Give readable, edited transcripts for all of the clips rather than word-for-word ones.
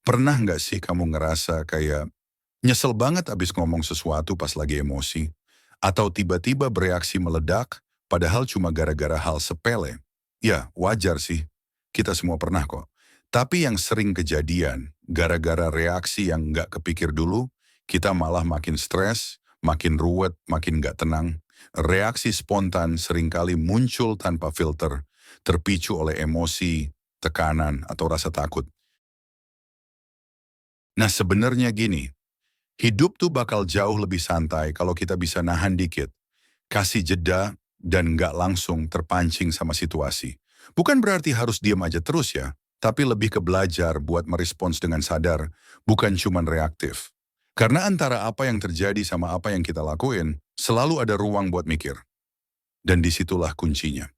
Pernah nggak sih kamu ngerasa kayak nyesel banget abis ngomong sesuatu pas lagi emosi? Atau tiba-tiba bereaksi meledak padahal cuma gara-gara hal sepele? Ya, wajar sih. Kita semua pernah kok. Tapi yang sering kejadian, gara-gara reaksi yang nggak kepikir dulu, kita malah makin stres, makin ruwet, makin nggak tenang. Reaksi spontan seringkali muncul tanpa filter, terpicu oleh emosi, tekanan, atau rasa takut. Nah sebenarnya gini, hidup tuh bakal jauh lebih santai kalau kita bisa nahan dikit, kasih jeda, dan nggak langsung terpancing sama situasi. Bukan berarti harus diam aja terus ya, tapi lebih ke belajar buat merespons dengan sadar, bukan cuman reaktif. Karena antara apa yang terjadi sama apa yang kita lakuin, selalu ada ruang buat mikir. Dan disitulah kuncinya.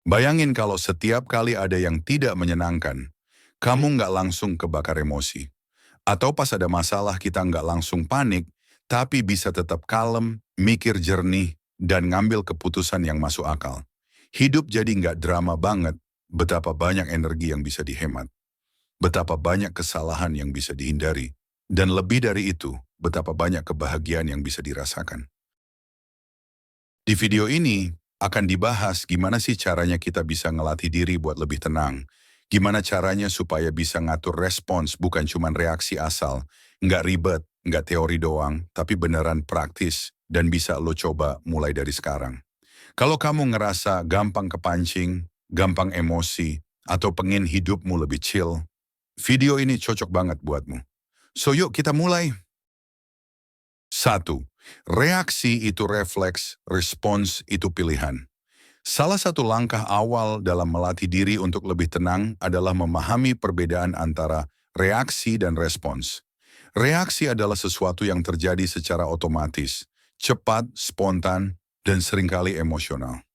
Bayangin kalau setiap kali ada yang tidak menyenangkan, kamu nggak langsung kebakar emosi. Atau pas ada masalah kita nggak langsung panik, tapi bisa tetap kalem, mikir jernih, dan ngambil keputusan yang masuk akal. Hidup jadi nggak drama banget, betapa banyak energi yang bisa dihemat, betapa banyak kesalahan yang bisa dihindari, dan lebih dari itu, betapa banyak kebahagiaan yang bisa dirasakan. Di video ini, akan dibahas gimana sih caranya kita bisa ngelatih diri buat lebih tenang. Gimana caranya supaya bisa ngatur respons bukan cuma reaksi asal. Nggak ribet, nggak teori doang, tapi beneran praktis dan bisa lo coba mulai dari sekarang. Kalau kamu ngerasa gampang kepancing, gampang emosi, atau pengen hidupmu lebih chill, video ini cocok banget buatmu. So yuk kita mulai. Satu, reaksi itu refleks, respons itu pilihan. Salah satu langkah awal dalam melatih diri untuk lebih tenang adalah memahami perbedaan antara reaksi dan respons. Reaksi adalah sesuatu yang terjadi secara otomatis, cepat, spontan, dan seringkali emosional.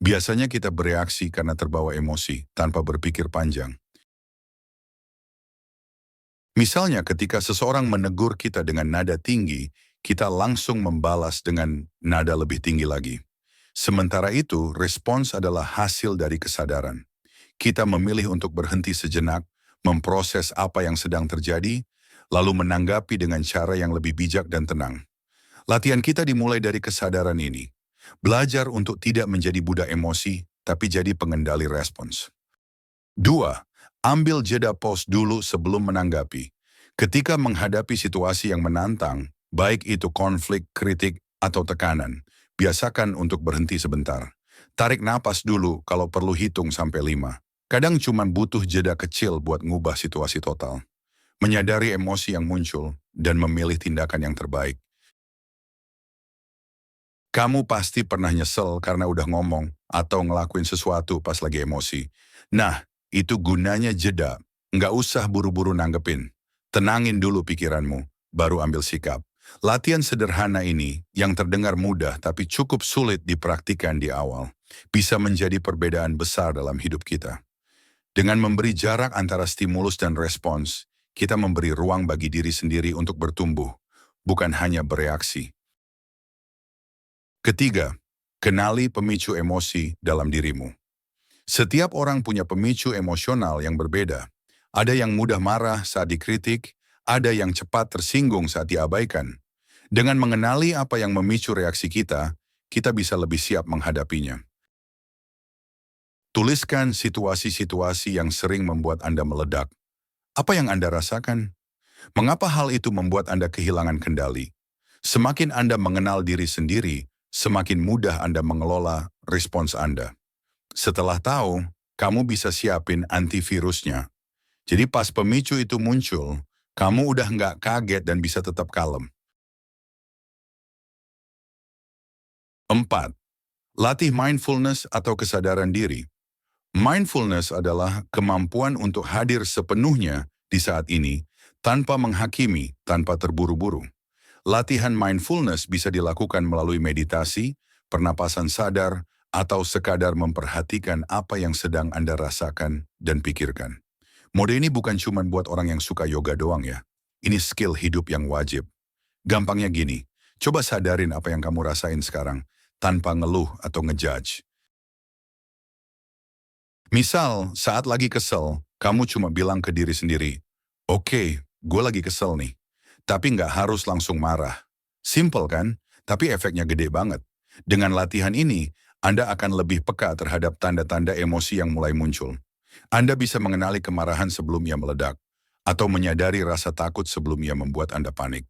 Biasanya kita bereaksi karena terbawa emosi, tanpa berpikir panjang. Misalnya ketika seseorang menegur kita dengan nada tinggi, kita langsung membalas dengan nada lebih tinggi lagi. Sementara itu, respons adalah hasil dari kesadaran. Kita memilih untuk berhenti sejenak, memproses apa yang sedang terjadi, lalu menanggapi dengan cara yang lebih bijak dan tenang. Latihan kita dimulai dari kesadaran ini. Belajar untuk tidak menjadi budak emosi, tapi jadi pengendali respons. 2. Ambil jeda pause dulu sebelum menanggapi. Ketika menghadapi situasi yang menantang, baik itu konflik, kritik, atau tekanan, biasakan untuk berhenti sebentar. Tarik napas dulu kalau perlu hitung sampai 5. Kadang cuma butuh jeda kecil buat ngubah situasi total. Menyadari emosi yang muncul dan memilih tindakan yang terbaik. Kamu pasti pernah nyesel karena udah ngomong atau ngelakuin sesuatu pas lagi emosi. Nah, itu gunanya jeda. Nggak usah buru-buru nanggepin. Tenangin dulu pikiranmu, baru ambil sikap. Latihan sederhana ini yang terdengar mudah tapi cukup sulit dipraktikkan di awal, bisa menjadi perbedaan besar dalam hidup kita. Dengan memberi jarak antara stimulus dan respons, kita memberi ruang bagi diri sendiri untuk bertumbuh, bukan hanya bereaksi. Ketiga, kenali pemicu emosi dalam dirimu. Setiap orang punya pemicu emosional yang berbeda. Ada yang mudah marah saat dikritik, ada yang cepat tersinggung saat diabaikan. Dengan mengenali apa yang memicu reaksi kita bisa lebih siap menghadapinya. Tuliskan situasi-situasi yang sering membuat Anda meledak. Apa yang Anda rasakan? Mengapa hal itu membuat Anda kehilangan kendali? Semakin Anda mengenal diri sendiri, semakin mudah Anda mengelola respons Anda. Setelah tahu, kamu bisa siapin antivirusnya. Jadi pas pemicu itu muncul, kamu udah nggak kaget dan bisa tetap kalem. 4. Latih mindfulness atau kesadaran diri. Mindfulness adalah kemampuan untuk hadir sepenuhnya di saat ini, tanpa menghakimi, tanpa terburu-buru. Latihan mindfulness bisa dilakukan melalui meditasi, pernapasan sadar, atau sekadar memperhatikan apa yang sedang Anda rasakan dan pikirkan. Mode ini bukan cuma buat orang yang suka yoga doang ya. Ini skill hidup yang wajib. Gampangnya gini, coba sadarin apa yang kamu rasain sekarang, tanpa ngeluh atau ngejudge. Misal, saat lagi kesel, Kamu cuma bilang ke diri sendiri, oke, gue lagi kesel nih. Tapi nggak harus langsung marah. Simple kan? Tapi efeknya gede banget. Dengan latihan ini, Anda akan lebih peka terhadap tanda-tanda emosi yang mulai muncul. Anda bisa mengenali kemarahan sebelum ia meledak, atau menyadari rasa takut sebelum ia membuat Anda panik.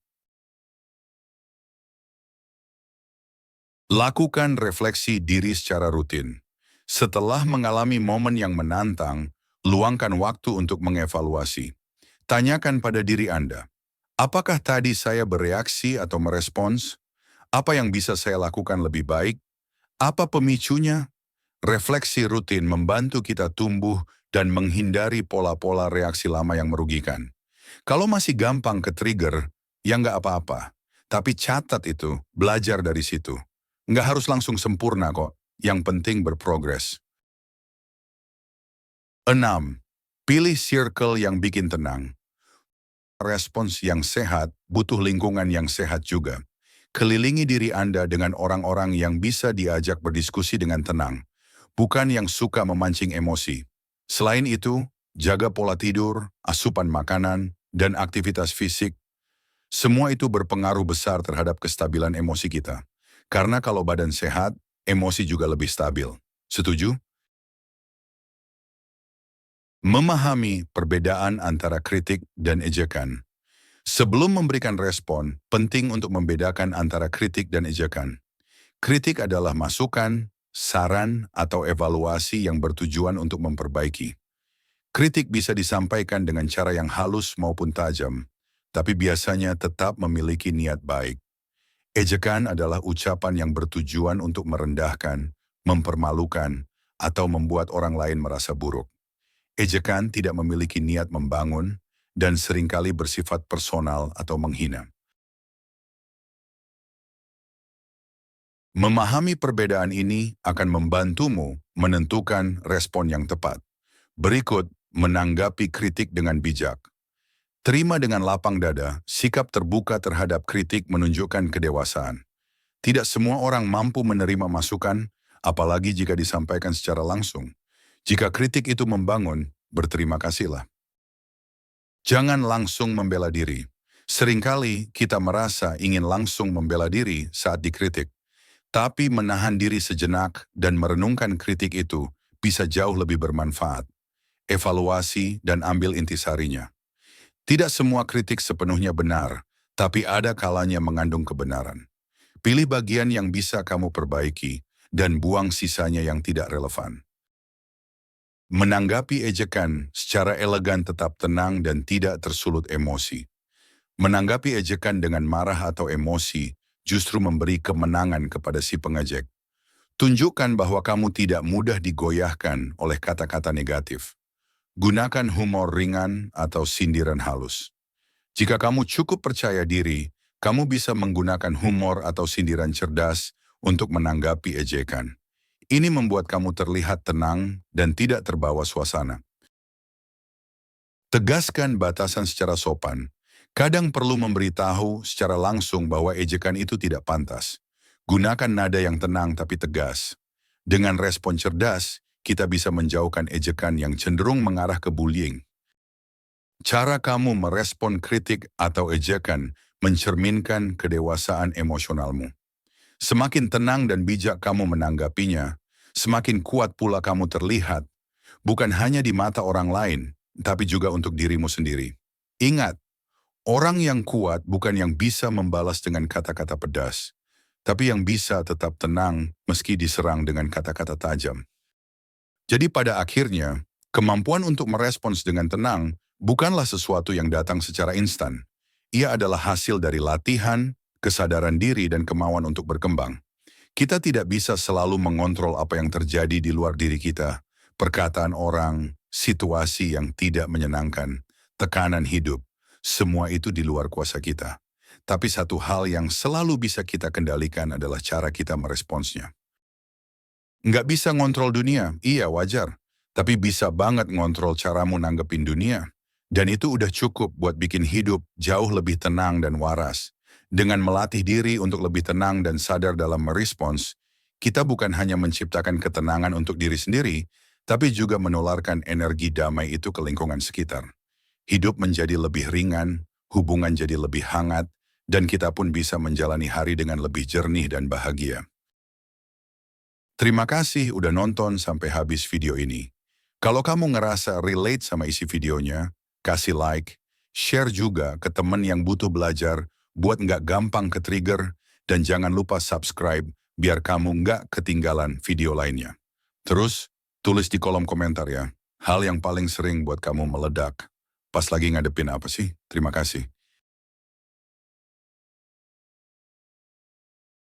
Lakukan refleksi diri secara rutin. Setelah mengalami momen yang menantang, luangkan waktu untuk mengevaluasi. Tanyakan pada diri Anda, apakah tadi saya bereaksi atau merespons? Apa yang bisa saya lakukan lebih baik? Apa pemicunya? Refleksi rutin membantu kita tumbuh dan menghindari pola-pola reaksi lama yang merugikan. Kalau masih gampang ke trigger, ya nggak apa-apa. Tapi catat itu, belajar dari situ. Nggak harus langsung sempurna kok, yang penting berprogres. 6. Pilih circle yang bikin tenang. Respons yang sehat butuh lingkungan yang sehat juga. Kelilingi diri Anda dengan orang-orang yang bisa diajak berdiskusi dengan tenang, bukan yang suka memancing emosi. Selain itu, jaga pola tidur, asupan makanan, dan aktivitas fisik. Semua itu berpengaruh besar terhadap kestabilan emosi kita. Karena kalau badan sehat, emosi juga lebih stabil. Setuju? Memahami perbedaan antara kritik dan ejekan. Sebelum memberikan respon, penting untuk membedakan antara kritik dan ejekan. Kritik adalah masukan, saran, atau evaluasi yang bertujuan untuk memperbaiki. Kritik bisa disampaikan dengan cara yang halus maupun tajam, tapi biasanya tetap memiliki niat baik. Ejekan adalah ucapan yang bertujuan untuk merendahkan, mempermalukan, atau membuat orang lain merasa buruk. Ejekan tidak memiliki niat membangun dan seringkali bersifat personal atau menghina. Memahami perbedaan ini akan membantumu menentukan respon yang tepat. Berikut, menanggapi kritik dengan bijak. Terima dengan lapang dada, sikap terbuka terhadap kritik menunjukkan kedewasaan. Tidak semua orang mampu menerima masukan, apalagi jika disampaikan secara langsung. Jika kritik itu membangun, berterima kasihlah. Jangan langsung membela diri. Seringkali kita merasa ingin langsung membela diri saat dikritik. Tapi menahan diri sejenak dan merenungkan kritik itu bisa jauh lebih bermanfaat. Evaluasi dan ambil intisarinya. Tidak semua kritik sepenuhnya benar, tapi ada kalanya mengandung kebenaran. Pilih bagian yang bisa kamu perbaiki dan buang sisanya yang tidak relevan. Menanggapi ejekan secara elegan tetap tenang dan tidak tersulut emosi. Menanggapi ejekan dengan marah atau emosi justru memberi kemenangan kepada si pengejek. Tunjukkan bahwa kamu tidak mudah digoyahkan oleh kata-kata negatif. Gunakan humor ringan atau sindiran halus. Jika kamu cukup percaya diri, kamu bisa menggunakan humor atau sindiran cerdas untuk menanggapi ejekan. Ini membuat kamu terlihat tenang dan tidak terbawa suasana. Tegaskan batasan secara sopan. Kadang perlu memberitahu secara langsung bahwa ejekan itu tidak pantas. Gunakan nada yang tenang tapi tegas. Dengan respon cerdas, kita bisa menjauhkan ejekan yang cenderung mengarah ke bullying. Cara kamu merespon kritik atau ejekan mencerminkan kedewasaan emosionalmu. Semakin tenang dan bijak kamu menanggapinya, semakin kuat pula kamu terlihat, bukan hanya di mata orang lain, tapi juga untuk dirimu sendiri. Ingat, orang yang kuat bukan yang bisa membalas dengan kata-kata pedas, tapi yang bisa tetap tenang meski diserang dengan kata-kata tajam. Jadi pada akhirnya, kemampuan untuk merespons dengan tenang bukanlah sesuatu yang datang secara instan. Ia adalah hasil dari latihan, kesadaran diri, dan kemauan untuk berkembang. Kita tidak bisa selalu mengontrol apa yang terjadi di luar diri kita, perkataan orang, situasi yang tidak menyenangkan, tekanan hidup, semua itu di luar kuasa kita. Tapi satu hal yang selalu bisa kita kendalikan adalah cara kita meresponsnya. Nggak bisa ngontrol dunia, iya wajar. Tapi bisa banget ngontrol caramu nanggepin dunia. Dan itu udah cukup buat bikin hidup jauh lebih tenang dan waras. Dengan melatih diri untuk lebih tenang dan sadar dalam merespons, kita bukan hanya menciptakan ketenangan untuk diri sendiri, tapi juga menularkan energi damai itu ke lingkungan sekitar. Hidup menjadi lebih ringan, hubungan jadi lebih hangat, dan kita pun bisa menjalani hari dengan lebih jernih dan bahagia. Terima kasih udah nonton sampai habis video ini. Kalau kamu ngerasa relate sama isi videonya, kasih like, share juga ke temen yang butuh belajar buat nggak gampang ke-trigger, dan jangan lupa subscribe biar kamu nggak ketinggalan video lainnya. Terus, tulis di kolom komentar ya, hal yang paling sering buat kamu meledak. Pas lagi ngadepin apa sih? Terima kasih.